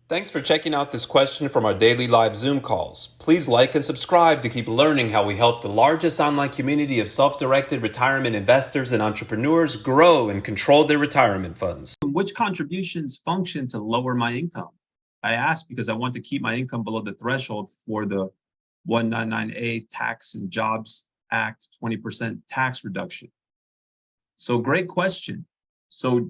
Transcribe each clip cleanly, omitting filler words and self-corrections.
Thanks for checking out this question from our daily live Zoom calls. Please like and subscribe to keep learning how we help the largest online community of self-directed retirement investors and entrepreneurs grow and control their retirement funds. Which contributions function to lower my income? I ask because I want to keep my income below the threshold for the 199A Tax and Jobs Act 20% tax reduction. So great question. So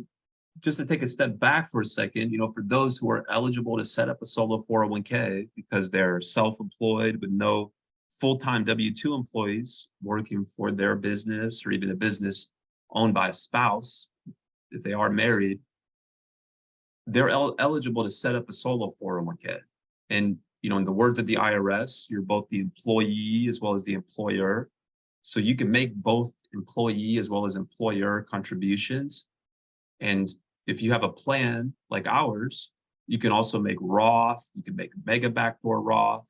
just to take a step back for a second, for those who are eligible to set up a solo 401k because they're self-employed with no full-time W-2 employees working for their business or even a business owned by a spouse, if they are married, they're eligible to set up a solo 401k. And, in the words of the IRS, you're both the employee as well as the employer. So you can make both employee as well as employer contributions. And if you have a plan like ours, you can also make Roth, you can make Mega Backdoor Roth.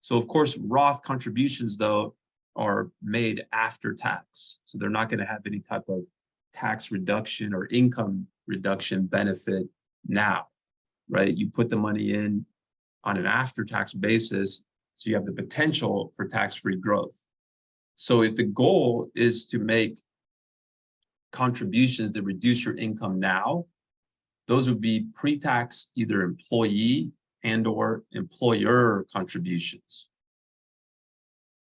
So of course, Roth contributions though are made after tax. So they're not going to have any type of tax reduction or income reduction benefit now, right? You put the money in on an after-tax basis, so you have the potential for tax-free growth. So if the goal is to make contributions that reduce your income now, those would be pre-tax either employee and or employer contributions.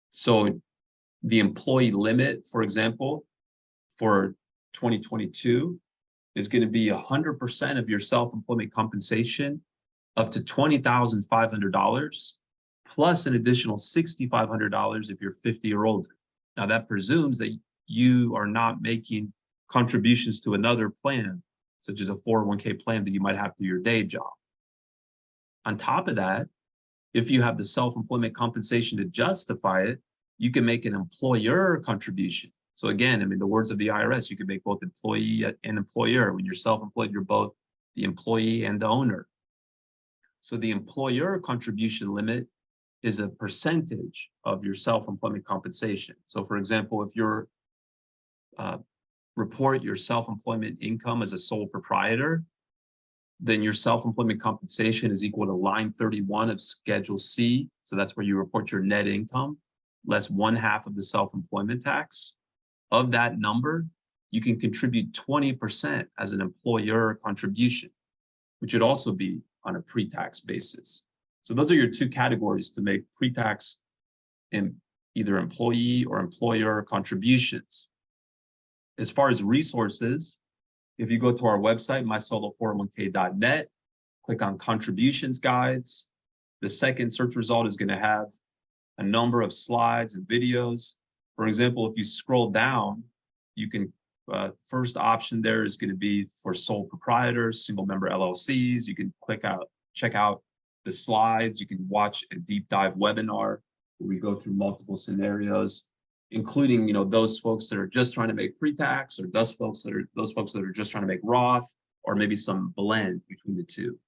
So the employee limit, for example, for 2022 is going to be 100% of your self-employment compensation up to $20,500 plus an additional $6,500 if you're 50 or older. Now that presumes that you are not making contributions to another plan, such as a 401k plan that you might have through your day job. On top of that, if you have the self-employment compensation to justify it, you can make an employer contribution. So again, the words of the IRS, you can make both employee and employer. When you're self-employed, you're both the employee and the owner. So the employer contribution limit is a percentage of your self-employment compensation. So for example, if you're report your self-employment income as a sole proprietor, then your self-employment compensation is equal to line 31 of Schedule C. So that's where you report your net income, less 1/2 of the self-employment tax. Of that number, you can contribute 20% as an employer contribution, which would also be on a pre-tax basis. So those are your two categories to make pre-tax in either employee or employer contributions. As far as resources, if you go to our website, mysolo401k.net, click on contributions guides, the second search result is going to have a number of slides and videos. For example, if you scroll down, you can, first option there is going to be for sole proprietors, single member LLCs. You can check out the slides. You can watch a deep dive webinar where we go through multiple scenarios, including those folks that are just trying to make pre-tax, or those folks that are just trying to make Roth, or maybe some blend between the two.